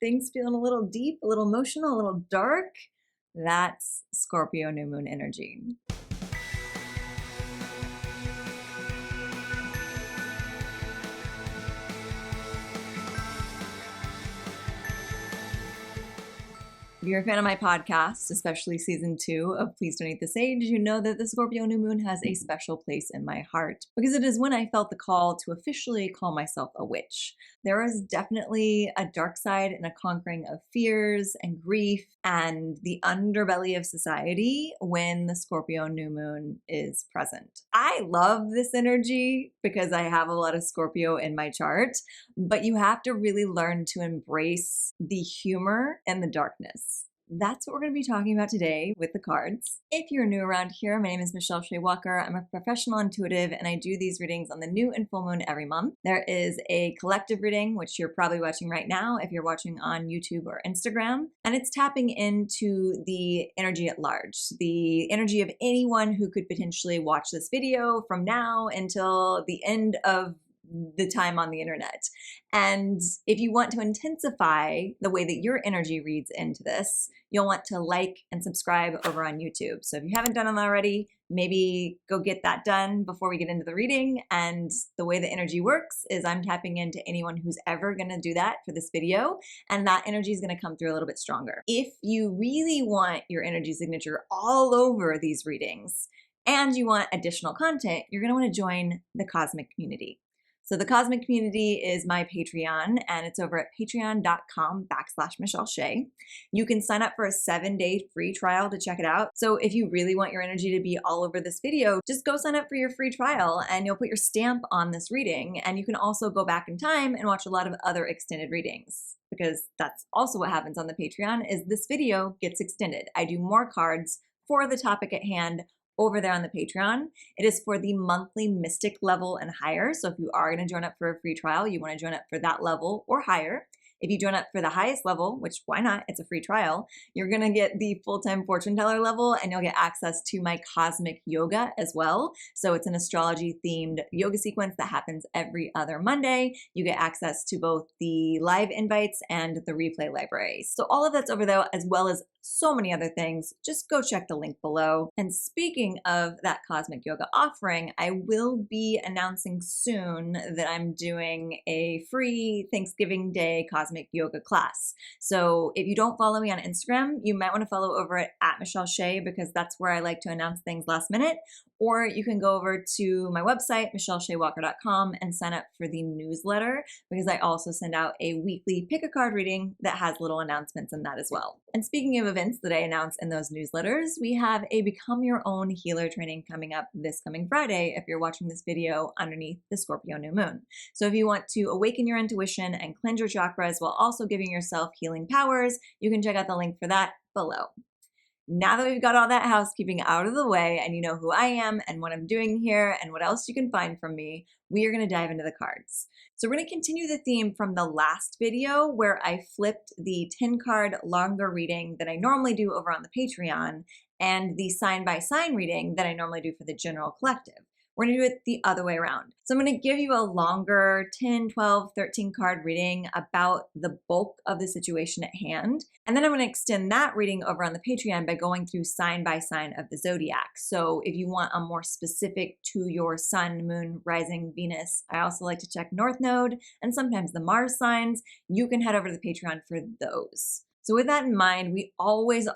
things feeling a little deep, a little emotional, a little dark, that's Scorpio new moon energy. If you're a fan of my podcast, especially season 2 of Please Don't Eat the Sage, you know that the Scorpio new moon has a special place in my heart because it is when I felt the call to officially call myself a witch. There is definitely a dark side and a conquering of fears and grief and the underbelly of society when the Scorpio new moon is present. I love this energy because I have a lot of Scorpio in my chart, but you have to really learn to embrace the humor and the darkness. That's what we're going to be talking about today with the cards. If you're new around here, my name is Shea Walker. I'm a professional intuitive and I do these readings on the new and full moon every month. There is a collective reading, which you're probably watching right now if you're watching on YouTube or Instagram, and it's tapping into the energy at large, the energy of anyone who could potentially watch this video from now until the end of the time on the internet. And if you want to intensify the way that your energy reads into this, you'll want to like and subscribe over on YouTube. So if you haven't done it already, maybe go get that done before we get into the reading. And the way the energy works is I'm tapping into anyone who's ever going to do that for this video, and that energy is going to come through a little bit stronger. If you really want your energy signature all over these readings and you want additional content, you're going to want to join the Cosmic Community. So the Cosmic Community is my Patreon, and it's over at patreon.com/MichelleShea. You can sign up for a 7-day free trial to check it out. So if you really want your energy to be all over this video, just go sign up for your free trial and you'll put your stamp on this reading. And you can also go back in time and watch a lot of other extended readings, because that's also what happens on the Patreon is this video gets extended. I do more cards for the topic at hand over there on the Patreon. It is for the monthly mystic level and higher. So if you are going to join up for a free trial, you want to join up for that level or higher. If you join up for the highest level, which why not? It's a free trial. You're going to get the full-time fortune teller level, and you'll get access to my cosmic yoga as well. So it's an astrology themed yoga sequence that happens every other Monday. You get access to both the live invites and the replay library. So all of that's over there, as well as so many other things. Just go check the link below. And speaking of that cosmic yoga offering, I will be announcing soon that I'm doing a free Thanksgiving Day cosmic yoga class. So if you don't follow me on Instagram, you might want to follow over at @MichelleShea, because that's where I like to announce things last minute. Or you can go over to my website, michellesheawalker.com, and sign up for the newsletter, because I also send out a weekly pick a card reading that has little announcements in that as well. And speaking of events that I announce in those newsletters, we have a Become Your Own Healer training coming up this coming Friday if you're watching this video underneath the Scorpio new moon. So if you want to awaken your intuition and cleanse your chakras while also giving yourself healing powers, you can check out the link for that below. Now that we've got all that housekeeping out of the way and you know who I am and what I'm doing here and what else you can find from me, we are going to dive into the cards. So we're going to continue the theme from the last video where I flipped the 10 card longer reading that I normally do over on the Patreon and the sign by sign reading that I normally do for the general collective. We're going to do it the other way around. So I'm going to give you a longer 10, 12, 13 card reading about the bulk of the situation at hand. And then I'm going to extend that reading over on the Patreon by going through sign by sign of the zodiac. So if you want a more specific to your sun, moon, rising, Venus, I also like to check North Node and sometimes the Mars signs, you can head over to the Patreon for those. So with that in mind, we always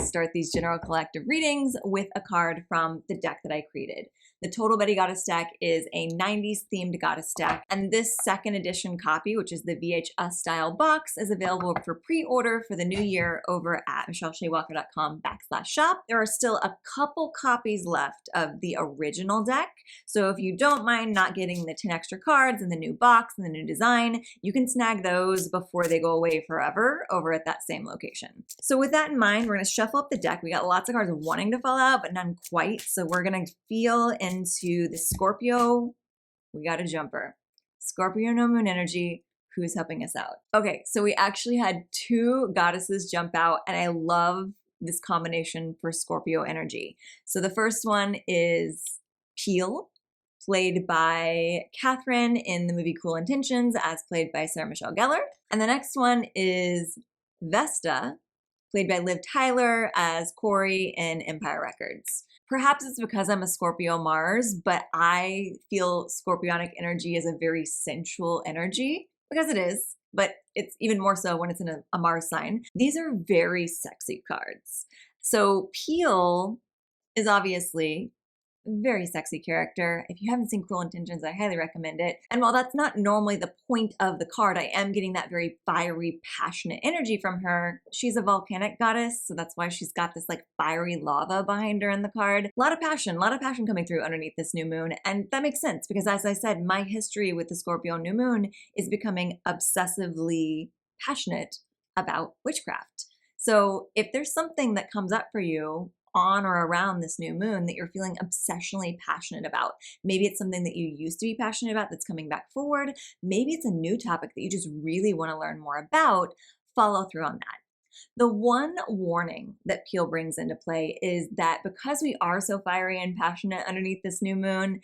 start these general collective readings with a card from the deck that I created. The Total Betty Goddess deck is a 90s themed goddess deck, and this second edition copy, which is the VHS style box, is available for pre-order for the new year over at michellesheawalker.com/shop. There are still a couple copies left of the original deck, so if you don't mind not getting the 10 extra cards and the new box and the new design, you can snag those before they go away forever over at that same location. So with that in mind, we're going to shuffle up the deck. We got lots of cards wanting to fall out, but none quite, so we're going to feel into the Scorpio. We got a jumper. Scorpio no moon energy. Who's helping us out? Okay, so we actually had 2 goddesses jump out, and I love this combination for Scorpio energy. So the first one is Peel, played by Catherine in the movie Cruel Intentions, as played by Sarah Michelle Gellar. And the next one is Vesta, played by Liv Tyler as Corey in Empire Records. Perhaps it's because I'm a Scorpio Mars, but I feel Scorpionic energy is a very sensual energy, because it is, but it's even more so when it's in a Mars sign. These are very sexy cards. So Peel is obviously very sexy character. If you haven't seen Cruel Intentions, I highly recommend it. And while that's not normally the point of the card, I am getting that very fiery, passionate energy from her. She's a volcanic goddess, so that's why she's got this like fiery lava behind her in the card. A lot of passion coming through underneath this new moon. And that makes sense because, as I said, my history with the Scorpio new moon is becoming obsessively passionate about witchcraft. So if there's something that comes up for you on or around this new moon that you're feeling obsessionally passionate about. Maybe it's something that you used to be passionate about that's coming back forward. Maybe it's a new topic that you just really want to learn more about. Follow through on that. The one warning that Peel brings into play is that because we are so fiery and passionate underneath this new moon,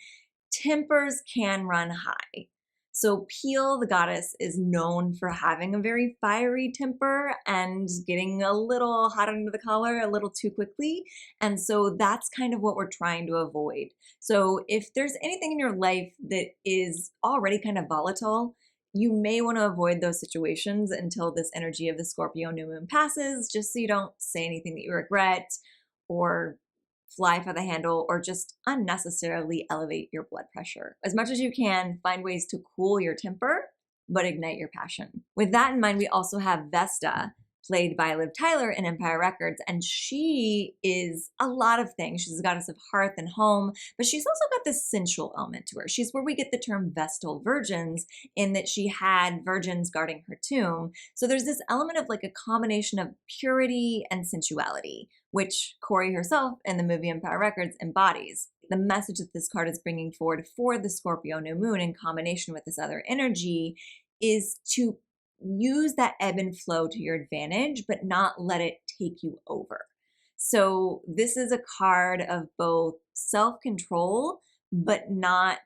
tempers can run high. So Peel, the goddess, is known for having a very fiery temper and getting a little hot under the collar a little too quickly. And so that's kind of what we're trying to avoid. So if there's anything in your life that is already kind of volatile, you may want to avoid those situations until this energy of the Scorpio new moon passes, just so you don't say anything that you regret or fly for the handle or just unnecessarily elevate your blood pressure. As much as you can, find ways to cool your temper, but ignite your passion. With that in mind, we also have Vesta, played by Liv Tyler in Empire Records, and she is a lot of things. She's a goddess of hearth and home, but she's also got this sensual element to her. She's where we get the term Vestal Virgins, in that she had virgins guarding her tomb. So there's this element of like a combination of purity and sensuality, which Corey herself in the movie Empire Records embodies. The message that this card is bringing forward for the Scorpio new moon in combination with this other energy is to use that ebb and flow to your advantage, but not let it take you over. So this is a card of both self-control, but not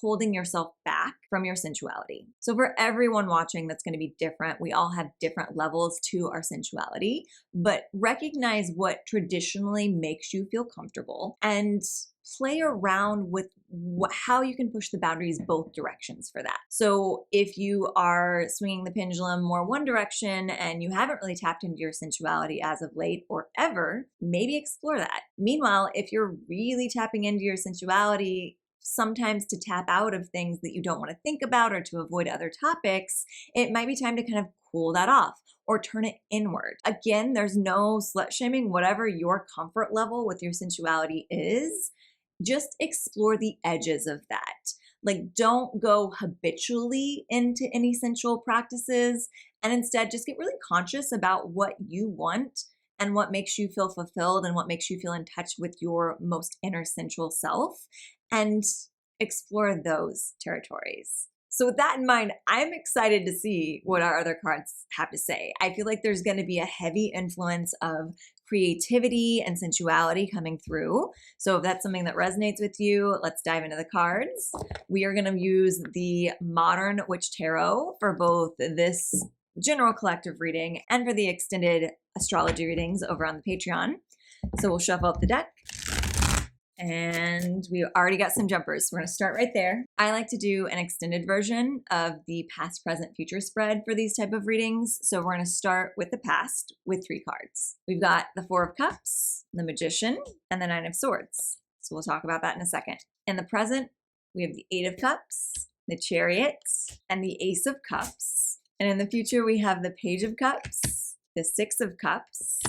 holding yourself back from your sensuality. So for everyone watching, that's going to be different. We all have different levels to our sensuality, but recognize what traditionally makes you feel comfortable and play around with how you can push the boundaries both directions for that. So if you are swinging the pendulum more one direction and you haven't really tapped into your sensuality as of late or ever, maybe explore that. Meanwhile, if you're really tapping into your sensuality, sometimes to tap out of things that you don't want to think about or to avoid other topics, it might be time to kind of cool that off or turn it inward. Again, there's no slut shaming. Whatever your comfort level with your sensuality is, just explore the edges of that. Like, don't go habitually into any sensual practices, and instead just get really conscious about what you want and what makes you feel fulfilled and what makes you feel in touch with your most inner sensual self, and explore those territories. So with that in mind, I'm excited to see what our other cards have to say. I feel like there's going to be a heavy influence of creativity and sensuality coming through. So if that's something that resonates with you, let's dive into the cards. We are going to use the Modern Witch Tarot for both this general collective reading and for the extended astrology readings over on the Patreon. So we'll shuffle up the deck. And we already got some jumpers. So we're going to start right there. I like to do an extended version of the past, present, future spread for these type of readings. So we're going to start with the past with 3 cards. We've got the 4 of Cups, the Magician, and the 9 of Swords. So we'll talk about that in a second. In the present, we have the 8 of Cups, the Chariot, and the Ace of Cups. And in the future, we have the Page of Cups, the 6 of Cups,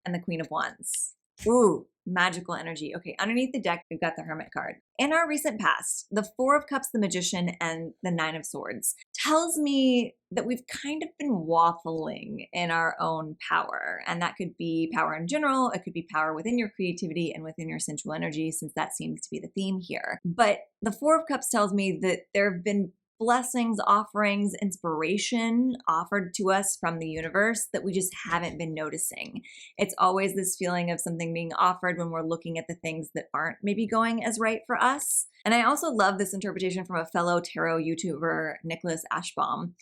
and the Queen of Wands. Ooh, magical energy. Okay, underneath the deck, we've got the Hermit card. In our recent past, the 4 of Cups, the Magician, and the 9 of Swords tells me that we've kind of been waffling in our own power. And that could be power in general. It could be power within your creativity and within your sensual energy, since that seems to be the theme here. But the 4 of Cups tells me that there have been blessings, offerings, inspiration offered to us from the universe that we just haven't been noticing. It's always this feeling of something being offered when we're looking at the things that aren't maybe going as right for us. And I also love this interpretation from a fellow tarot YouTuber, Nicholas Ashbaum.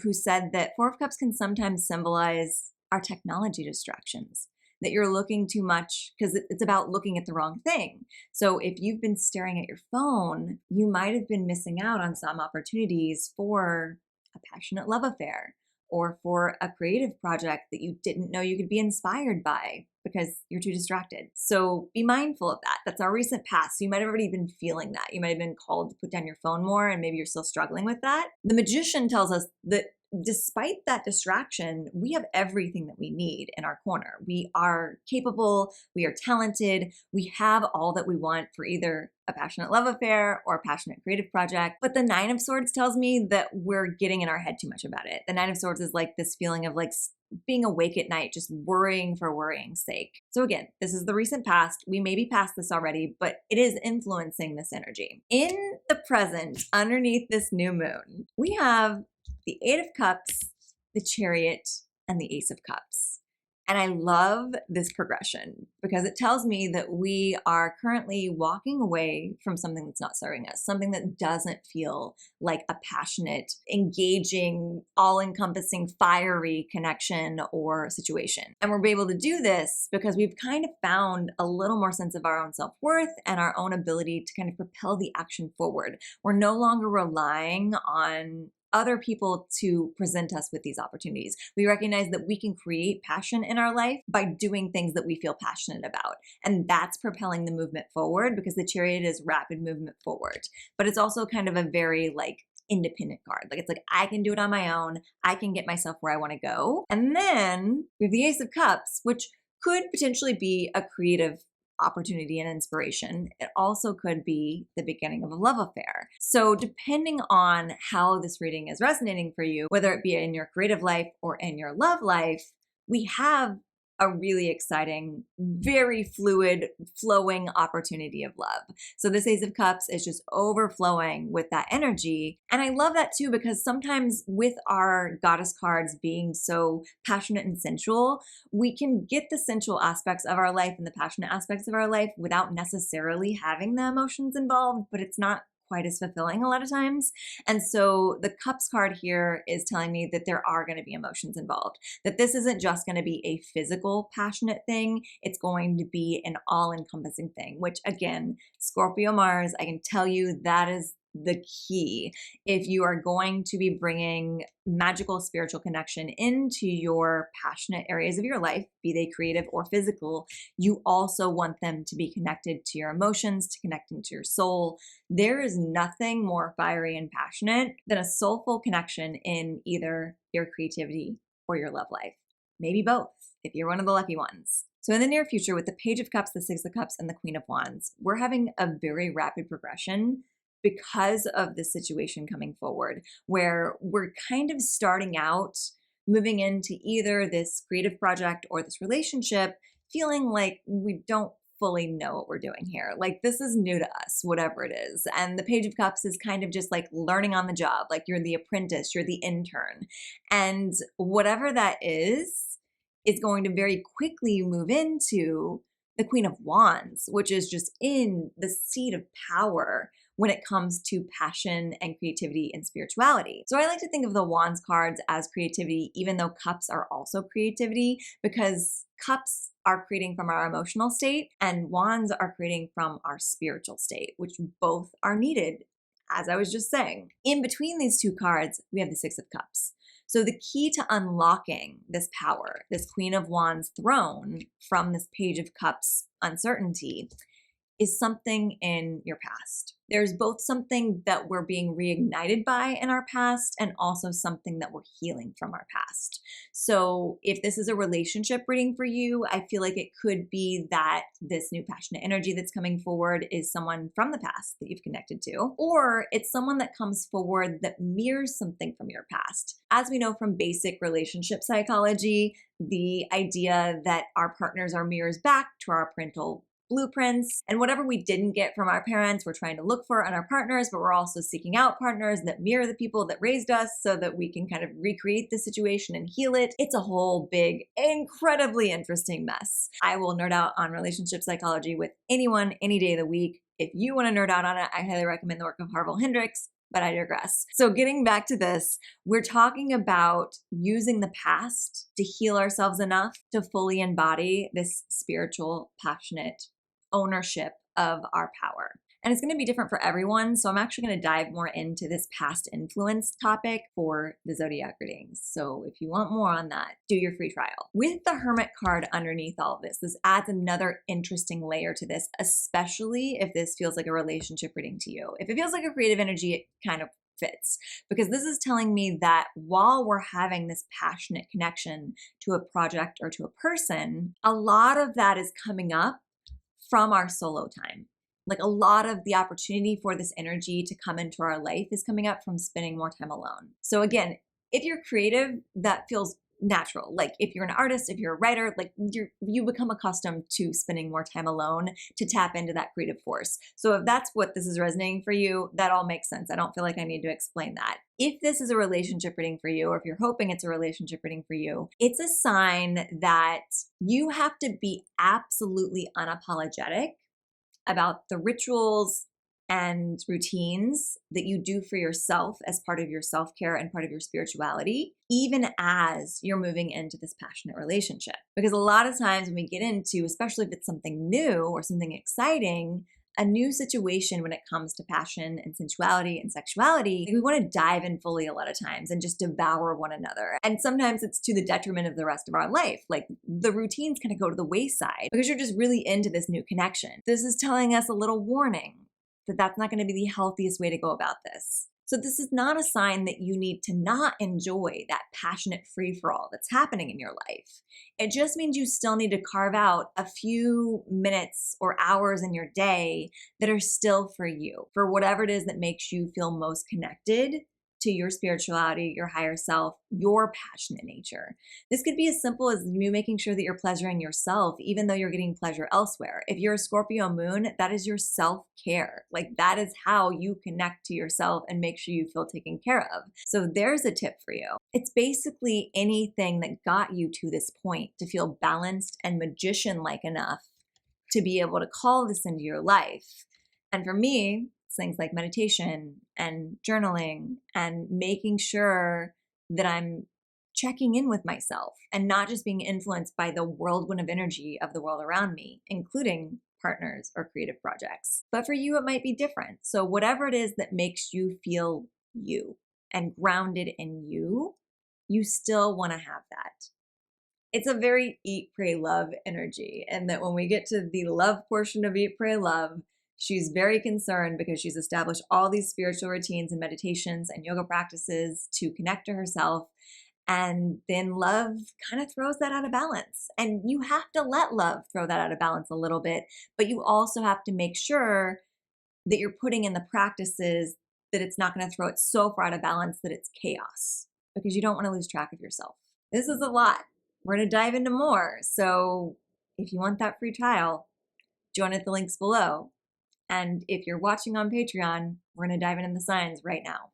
who said that Four of Cups can sometimes symbolize our technology distractions, that you're looking too much because it's about looking at the wrong thing. So if you've been staring at your phone, you might have been missing out on some opportunities for a passionate love affair or for a creative project that you didn't know you could be inspired by because you're too distracted. So be mindful of that. That's our recent past. So you might have already been feeling that. You might have been called to put down your phone more, and maybe you're still struggling with that. The Magician tells us that despite that distraction, we have everything that we need in our corner. We are capable, we are talented, we have all that we want for either a passionate love affair or a passionate creative project. But the Nine of Swords tells me that we're getting in our head too much about it. The Nine of Swords is like this feeling of like being awake at night, just worrying for worrying's sake. So again, this is the recent past. We may be past this already, but it is influencing this energy. In the present, underneath this new moon, we have the Eight of Cups, the Chariot, and the Ace of Cups. And I love this progression because it tells me that we are currently walking away from something that's not serving us, something that doesn't feel like a passionate, engaging, all-encompassing, fiery connection or situation. And we're able to do this because we've kind of found a little more sense of our own self-worth and our own ability to kind of propel the action forward. We're no longer relying on other people to present us with these opportunities. We recognize that we can create passion in our life by doing things that we feel passionate about. And that's propelling the movement forward because the Chariot is rapid movement forward. But it's also kind of a very like independent card. Like it's like, I can do it on my own. I can get myself where I want to go. And then we have the Ace of Cups, which could potentially be a creative opportunity and inspiration. It also could be the beginning of a love affair. So depending on how this reading is resonating for you, whether it be in your creative life or in your love life, we have a really exciting, very fluid, flowing opportunity of love. So this Ace of Cups is just overflowing with that energy. And I love that too, because sometimes with our goddess cards being so passionate and sensual, we can get the sensual aspects of our life and the passionate aspects of our life without necessarily having the emotions involved, but it's not quite as fulfilling a lot of times. And so the Cups card here is telling me that there are going to be emotions involved, that this isn't just going to be a physical passionate thing. It's going to be an all-encompassing thing, which again, Scorpio Mars, I can tell you that is the key. If you are going to be bringing magical spiritual connection into your passionate areas of your life, be they creative or physical, you also want them to be connected to your emotions, to connecting to your soul. There is nothing more fiery and passionate than a soulful connection in either your creativity or your love life. Maybe both, if you're one of the lucky ones. So in the near future, with the Page of Cups, the Six of Cups, and the Queen of Wands, we're having a very rapid progression because of this situation coming forward, where we're kind of starting out, moving into either this creative project or this relationship, feeling like we don't fully know what we're doing here. Like this is new to us, whatever it is. And the Page of Cups is kind of just like learning on the job, like you're the apprentice, you're the intern. And whatever that is going to very quickly move into the Queen of Wands, which is just in the seat of power when it comes to passion and creativity and spirituality. So I like to think of the Wands cards as creativity, even though Cups are also creativity, because Cups are creating from our emotional state and Wands are creating from our spiritual state, which both are needed, as I was just saying. In between these two cards, we have the Six of Cups. So the key to unlocking this power, this Queen of Wands throne from this Page of Cups uncertainty, is something in your past. There's both something that we're being reignited by in our past and also something that we're healing from our past. So if this is a relationship reading for you, I feel like it could be that this new passionate energy that's coming forward is someone from the past that you've connected to, or it's someone that comes forward that mirrors something from your past. As we know from basic relationship psychology, the idea that our partners are mirrors back to our parental blueprints, and whatever we didn't get from our parents, we're trying to look for in our partners, but we're also seeking out partners that mirror the people that raised us so that we can kind of recreate the situation and heal it. It's a whole big, incredibly interesting mess. I will nerd out on relationship psychology with anyone, any day of the week. If you want to nerd out on it, I highly recommend the work of Harville Hendricks. but I digress. So getting back to this, we're talking about using the past to heal ourselves enough to fully embody this spiritual, passionate ownership of our power. And it's going to be different for everyone. So I'm actually going to dive more into this past influence topic for the zodiac readings. So if you want more on that, do your free trial. With the Hermit card underneath all of this, this adds another interesting layer to this, especially if this feels like a relationship reading to you. If it feels like a creative energy, it kind of fits, because this is telling me that while we're having this passionate connection to a project or to a person, a lot of that is coming up from our solo time. Like a lot of the opportunity for this energy to come into our life is coming up from spending more time alone. So again, if you're creative, that feels natural. Like if you're an artist, if you're a writer, like you become accustomed to spending more time alone to tap into that creative force. So if that's what this is resonating for you, that all makes sense. I don't feel like I need to explain that. If this is a relationship reading for you, or if you're hoping it's a relationship reading for you, it's a sign that you have to be absolutely unapologetic about the rituals and routines that you do for yourself as part of your self-care and part of your spirituality, even as you're moving into this passionate relationship. Because a lot of times when we get into, especially if it's something new or something exciting, a new situation when it comes to passion and sensuality and sexuality, we want to dive in fully a lot of times and just devour one another. And sometimes it's to the detriment of the rest of our life. Like the routines kind of go to the wayside because you're just really into this new connection. This is telling us a little warning that that's not going to be the healthiest way to go about this. So this is not a sign that you need to not enjoy that passionate free-for-all that's happening in your life. It just means you still need to carve out a few minutes or hours in your day that are still for you, for whatever it is that makes you feel most connected to your spirituality, your higher self, your passionate nature. This could be as simple as you making sure that you're pleasuring yourself, even though you're getting pleasure elsewhere. If you're a Scorpio moon, that is your self-care. Like that is how you connect to yourself and make sure you feel taken care of. So there's a tip for you. It's basically anything that got you to this point to feel balanced and magician-like enough to be able to call this into your life. And for me, things like meditation and journaling and making sure that I'm checking in with myself and not just being influenced by the whirlwind of energy of the world around me, including partners or creative projects. But for you, it might be different. So whatever it is that makes you feel you and grounded in you, you still want to have that. It's a very eat, pray, love energy. And that when we get to the love portion of eat, pray, love, she's very concerned because she's established all these spiritual routines and meditations and yoga practices to connect to herself. And then love kind of throws that out of balance. And you have to let love throw that out of balance a little bit, but you also have to make sure that you're putting in the practices that it's not going to throw it so far out of balance that it's chaos, because you don't want to lose track of yourself. This is a lot. We're going to dive into more. So if you want that free trial, join at the links below. And if you're watching on Patreon, we're going to dive into the signs right now.